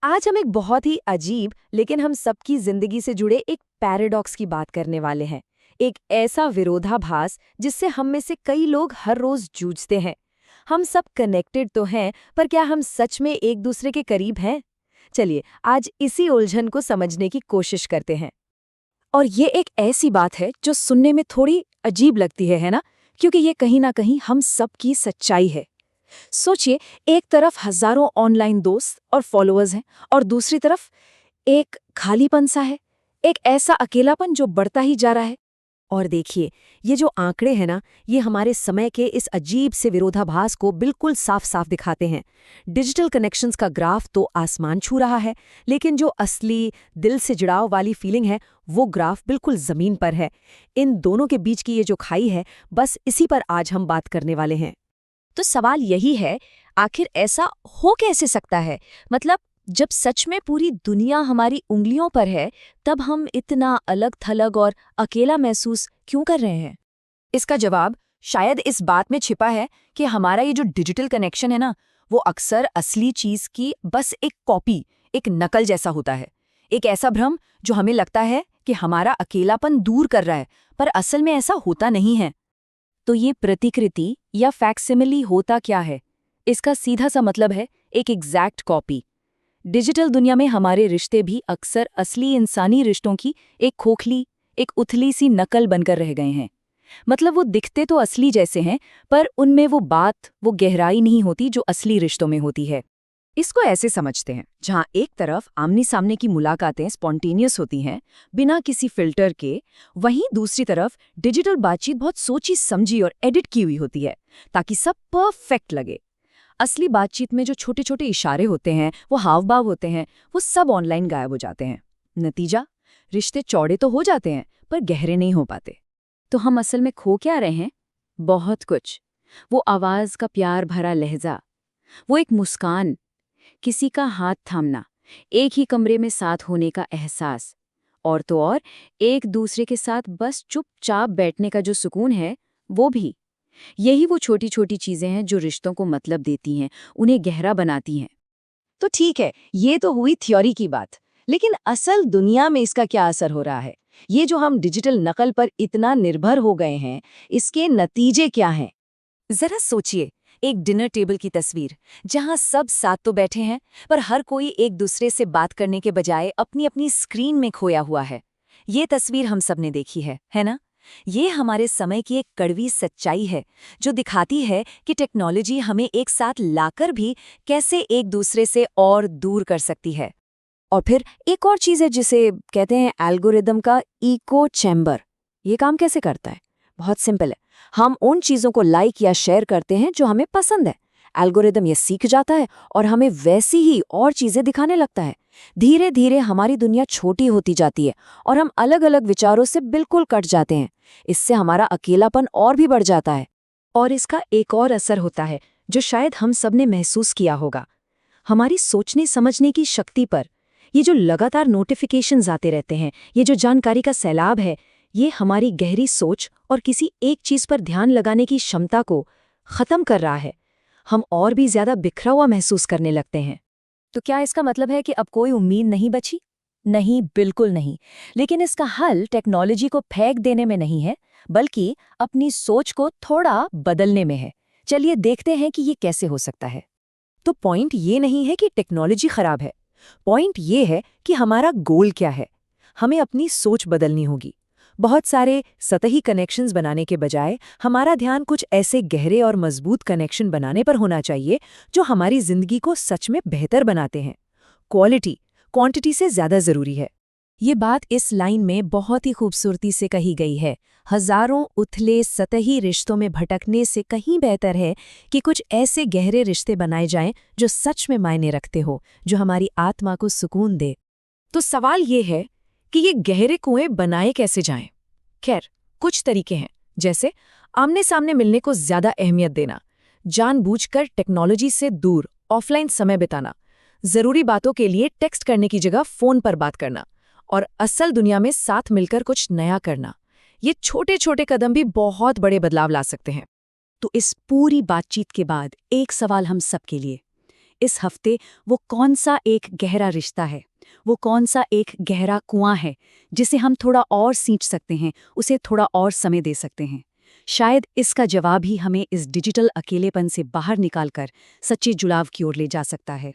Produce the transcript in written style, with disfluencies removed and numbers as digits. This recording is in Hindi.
आज हम एक बहुत ही अजीब लेकिन हम सबकी जिंदगी से जुड़े एक पैराडॉक्स की बात करने वाले हैं। एक ऐसा विरोधाभास जिससे हम में से कई लोग हर रोज जूझते हैं। हम सब कनेक्टेड तो हैं, पर क्या हम सच में एक दूसरे के करीब हैं? चलिए आज इसी उलझन को समझने की कोशिश करते हैं। और ये एक ऐसी बात है जो सुनने में थोड़ी अजीब लगती है ना? क्योंकि ये कहीं ना कहीं हम सबकी सच्चाई है। सोचिए, एक तरफ हजारों ऑनलाइन दोस्त और फॉलोअर्स हैं और दूसरी तरफ एक खालीपन सा है, एक ऐसा अकेलापन जो बढ़ता ही जा रहा है। और देखिए, ये जो आंकड़े हैं ना, ये हमारे समय के इस अजीब से विरोधाभास को बिल्कुल साफ साफ दिखाते हैं। डिजिटल कनेक्शंस का ग्राफ तो आसमान छू रहा है, लेकिन जो असली दिल से जुड़ाव वाली फीलिंग है, वो ग्राफ बिल्कुल जमीन पर है। इन दोनों के बीच की ये जो खाई है, बस इसी पर आज हम बात करने वाले हैं। तो सवाल यही है, आखिर ऐसा हो कैसे सकता है? मतलब जब सच में पूरी दुनिया हमारी उंगलियों पर है, तब हम इतना अलग-थलग और अकेला महसूस क्यों कर रहे हैं? इसका जवाब शायद इस बात में छिपा है कि हमारा ये जो डिजिटल कनेक्शन है ना, वो अक्सर असली चीज की बस एक कॉपी, एक नकल जैसा होता है। एक ऐसा भ्रम जो हमें लगता है कि हमारा अकेलापन दूर कर रहा है, पर असल में ऐसा होता नहीं है। तो ये प्रतिकृति या फैक्सिमिली होता क्या है? इसका सीधा सा मतलब है एक एग्जैक्ट कॉपी। डिजिटल दुनिया में हमारे रिश्ते भी अक्सर असली इंसानी रिश्तों की एक खोखली, एक उथली सी नकल बनकर रह गए हैं। मतलब वो दिखते तो असली जैसे हैं, पर उनमें वो बात, वो गहराई नहीं होती जो असली रिश्तों में होती है। इसको ऐसे समझते हैं, जहाँ एक तरफ आमने सामने की मुलाकातें स्पॉन्टेनियस होती हैं, बिना किसी फिल्टर के, वहीं दूसरी तरफ डिजिटल बातचीत बहुत सोची समझी और एडिट की हुई होती है, ताकि सब परफेक्ट लगे। असली बातचीत में जो छोटे छोटे इशारे होते हैं, वो हाव भाव होते हैं, वो सब ऑनलाइन गायब हो जाते हैं। नतीजा, रिश्ते चौड़े तो हो जाते हैं, पर गहरे नहीं हो पाते। तो हम असल में खो क्या रहे हैं? बहुत कुछ। वो आवाज का प्यार भरा लहजा, वो एक मुस्कान, किसी का हाथ थामना, एक ही कमरे में साथ होने का एहसास, और तो और एक दूसरे के साथ बस चुपचाप बैठने का जो सुकून है, वो भी। यही वो छोटी छोटी चीजें हैं जो रिश्तों को मतलब देती हैं, उन्हें गहरा बनाती हैं। तो ठीक है, ये तो हुई थ्योरी की बात, लेकिन असल दुनिया में इसका क्या असर हो रहा है? ये जो हम डिजिटल नकल पर इतना निर्भर हो गए हैं, इसके नतीजे क्या हैं? जरा सोचिए, एक डिनर टेबल की तस्वीर, जहां सब साथ तो बैठे हैं, पर हर कोई एक दूसरे से बात करने के बजाय अपनी अपनी स्क्रीन में खोया हुआ है। ये तस्वीर हम सब ने देखी है ना? ये हमारे समय की एक कड़वी सच्चाई है, जो दिखाती है कि टेक्नोलॉजी हमें एक साथ लाकर भी कैसे एक दूसरे से और दूर कर सकती है। और फिर एक और चीज़ है जिसे कहते हैं एल्गोरिदम का इको चैम्बर। ये काम कैसे करता है? बहुत सिंपल है। हम उन चीज़ों को लाइक या शेयर करते हैं जो हमें पसंद है। एल्गोरिदम ये सीख जाता है और हमें वैसी ही और चीज़ें दिखाने लगता है। धीरे धीरे हमारी दुनिया छोटी होती जाती है और हम अलग अलग विचारों से बिल्कुल कट जाते हैं। इससे हमारा अकेलापन और भी बढ़ जाता है। और इसका एक और असर होता है, जो शायद हम सब ने महसूस किया होगा, हमारी सोचने समझने की शक्ति पर। ये जो लगातार नोटिफिकेशंस आते रहते हैं, ये जो जानकारी का सैलाब है, ये हमारी गहरी सोच और किसी एक चीज पर ध्यान लगाने की क्षमता को खत्म कर रहा है। हम और भी ज्यादा बिखरा हुआ महसूस करने लगते हैं। तो क्या इसका मतलब है कि अब कोई उम्मीद नहीं बची? नहीं, बिल्कुल नहीं। लेकिन इसका हल टेक्नोलॉजी को फेंक देने में नहीं है, बल्कि अपनी सोच को थोड़ा बदलने में है। चलिए देखते हैं कि ये कैसे हो सकता है। तो पॉइंट ये नहीं है कि टेक्नोलॉजी खराब है। पॉइंट ये है कि हमारा गोल क्या है। हमें अपनी सोच बदलनी होगी। बहुत सारे सतही कनेक्शंस बनाने के बजाय हमारा ध्यान कुछ ऐसे गहरे और मजबूत कनेक्शन बनाने पर होना चाहिए जो हमारी जिंदगी को सच में बेहतर बनाते हैं। क्वालिटी क्वांटिटी से ज्यादा जरूरी है। ये बात इस लाइन में बहुत ही खूबसूरती से कही गई है। हजारों उथले सतही रिश्तों में भटकने से कहीं बेहतर है कि कुछ ऐसे गहरे रिश्ते बनाए जाएं जो सच में मायने रखते हो, जो हमारी आत्मा को सुकून दे। तो सवाल ये है कि ये गहरे कुएं बनाए कैसे जाएं? खैर, कुछ तरीके हैं, जैसे आमने सामने मिलने को ज्यादा अहमियत देना, जानबूझकर टेक्नोलॉजी से दूर ऑफलाइन समय बिताना, जरूरी बातों के लिए टेक्स्ट करने की जगह फोन पर बात करना, और असल दुनिया में साथ मिलकर कुछ नया करना। ये छोटे छोटे कदम भी बहुत बड़े बदलाव ला सकते हैं। तो इस पूरी बातचीत के बाद एक सवाल हम सबके लिए, इस हफ्ते वो कौन सा एक गहरा रिश्ता है, वो कौन सा एक गहरा कुआं है जिसे हम थोड़ा और सींच सकते हैं, उसे थोड़ा और समय दे सकते हैं। शायद इसका जवाब ही हमें इस डिजिटल अकेलेपन से बाहर निकालकर सच्चे जुड़ाव की ओर ले जा सकता है।